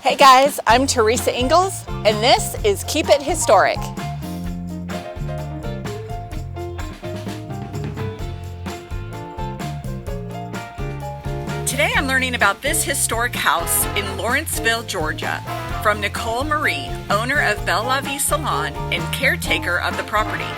Hey guys, I'm Teresa Ingalls, and this is Keep It Historic. Today I'm learning about this historic house in Lawrenceville, Georgia, from Nicole Marie, owner of Belle La Vie Salon and caretaker of the property.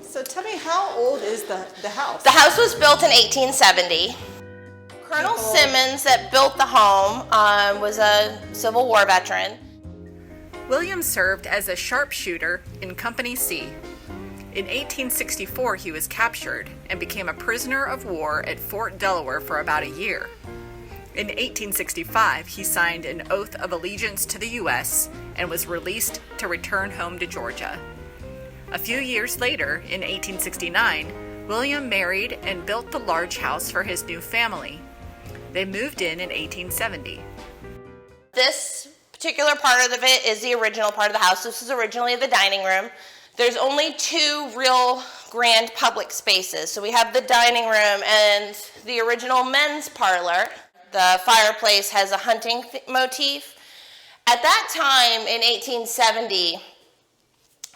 So tell me, how old is the house? The house was built in 1870. Colonel Simmons that built the home was a Civil War veteran. William served as a sharpshooter in Company C. In 1864, he was captured and became a prisoner of war at Fort Delaware for about a year. In 1865, he signed an oath of allegiance to the U.S. and was released to return home to Georgia. A few years later, in 1869, William married and built the large house for his new family. They moved in 1870. This particular part of it is the original part of the house. This is originally the dining room. There's only two real grand public spaces. So we have the dining room and the original men's parlor. The fireplace has a hunting motif. At that time, in 1870,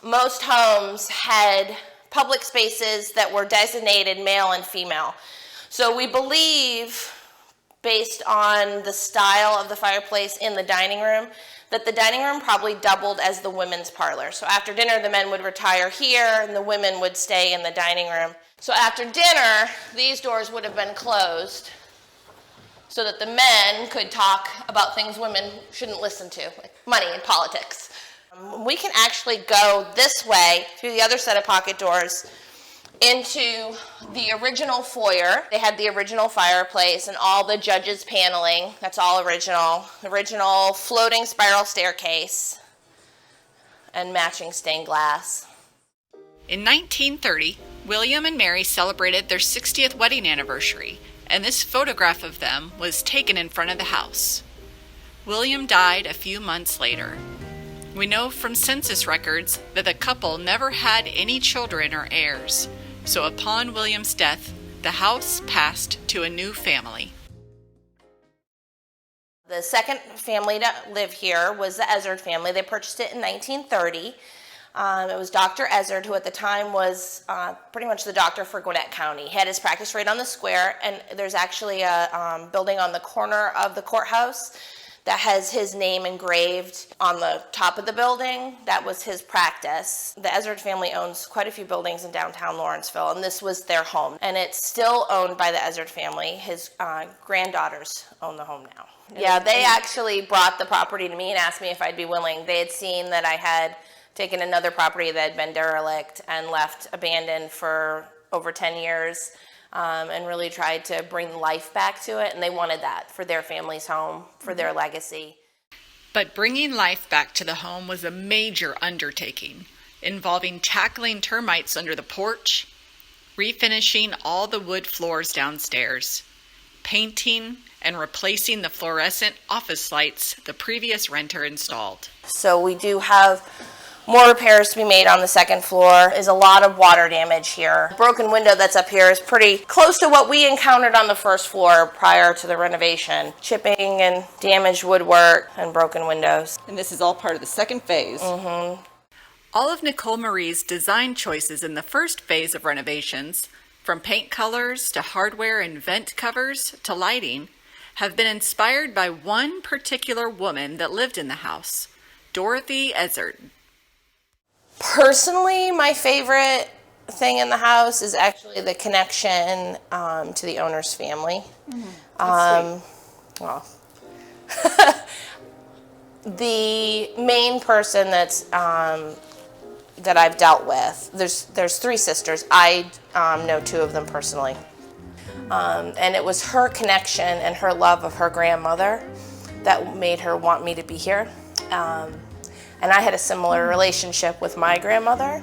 most homes had public spaces that were designated male and female. So we believe, based on the style of the fireplace in the dining room, that the dining room probably doubled as the women's parlor. So after dinner, the men would retire here and the women would stay in the dining room. So after dinner, these doors would have been closed so that the men could talk about things women shouldn't listen to, like money and politics. We can actually go this way through the other set of pocket doors into the original foyer. They had the original fireplace and all the judges' paneling. That's all original. Original floating spiral staircase and matching stained glass. In 1930, William and Mary celebrated their 60th wedding anniversary, and this photograph of them was taken in front of the house. William died a few months later. We know from census records that the couple never had any children or heirs, so upon William's death, the house passed to a new family. The second family to live here was the Ezzard family. They purchased it in 1930. It was Dr. Ezzard, who at the time was pretty much the doctor for Gwinnett County. He had his practice right on the square, and there's actually a building on the corner of the courthouse that has his name engraved on the top of the building. That was his practice. The Ezzard family owns quite a few buildings in downtown Lawrenceville, and this was their home. And it's still owned by the Ezzard family. His granddaughters own the home now. Yeah, they actually brought the property to me and asked me if I'd be willing. They had seen that I had taken another property that had been derelict and left abandoned for over 10 years. And really tried to bring life back to it, and they wanted that for their family's home, for their legacy. But bringing life back to the home was a major undertaking, involving tackling termites under the porch, refinishing all the wood floors downstairs, painting, and replacing the fluorescent office lights the previous renter installed. So we do have more repairs to be made on the second floor. Is a lot of water damage here. The broken window that's up here is pretty close to what we encountered on the first floor prior to the renovation. Chipping and damaged woodwork and broken windows. And this is all part of the second phase. Mm-hmm. All of Nicole Marie's design choices in the first phase of renovations, from paint colors to hardware and vent covers to lighting, have been inspired by one particular woman that lived in the house, Dorothy Ezzard. Personally, my favorite thing in the house is actually the connection to the owner's family. Well, the main person that's that I've dealt with, there's three sisters. I know two of them personally. And it was her connection and her love of her grandmother that made her want me to be here. And I had a similar relationship with my grandmother.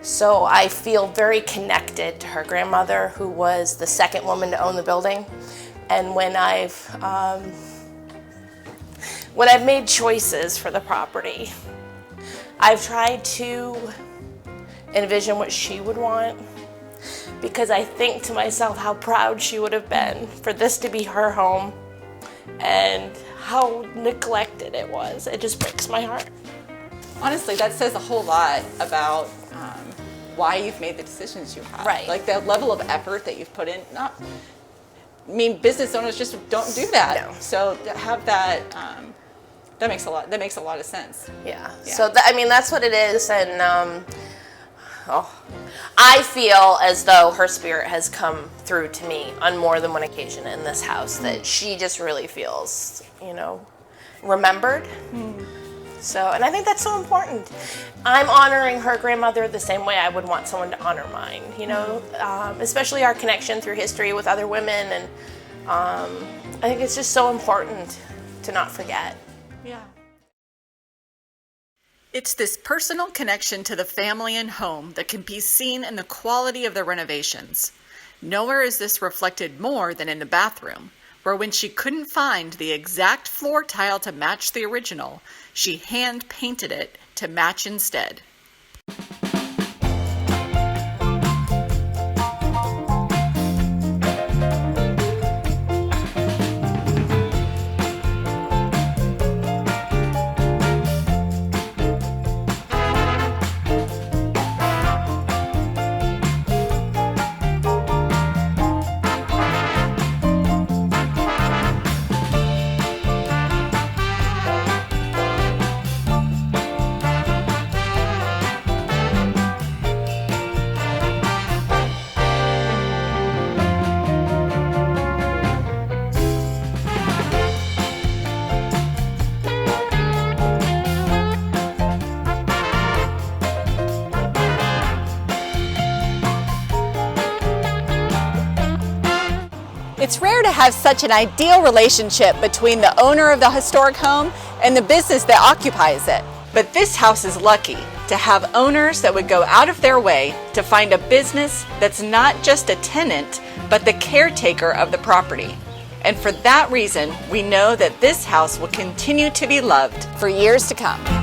So I feel very connected to her grandmother, who was the second woman to own the building. And when I've made choices for the property, I've tried to envision what she would want, because I think to myself how proud she would have been for this to be her home and how neglected it was. It just breaks my heart. Honestly, that says a whole lot about why you've made the decisions you have. Right. Like the level of effort that you've put in. Business owners just don't do that. No. So to have that, that makes a lot of sense. Yeah. So that's what it is, and I feel as though her spirit has come through to me on more than one occasion in this house. That she just really feels, remembered. So, and I think that's so important. I'm honoring her grandmother the same way I would want someone to honor mine. Especially our connection through history with other women, and I think it's just so important to not forget. Yeah. It's this personal connection to the family and home that can be seen in the quality of the renovations. Nowhere is this reflected more than in the bathroom, where when she couldn't find the exact floor tile to match the original, she hand painted it to match instead. It's rare to have such an ideal relationship between the owner of the historic home and the business that occupies it. But this house is lucky to have owners that would go out of their way to find a business that's not just a tenant, but the caretaker of the property. And for that reason, we know that this house will continue to be loved For years to come.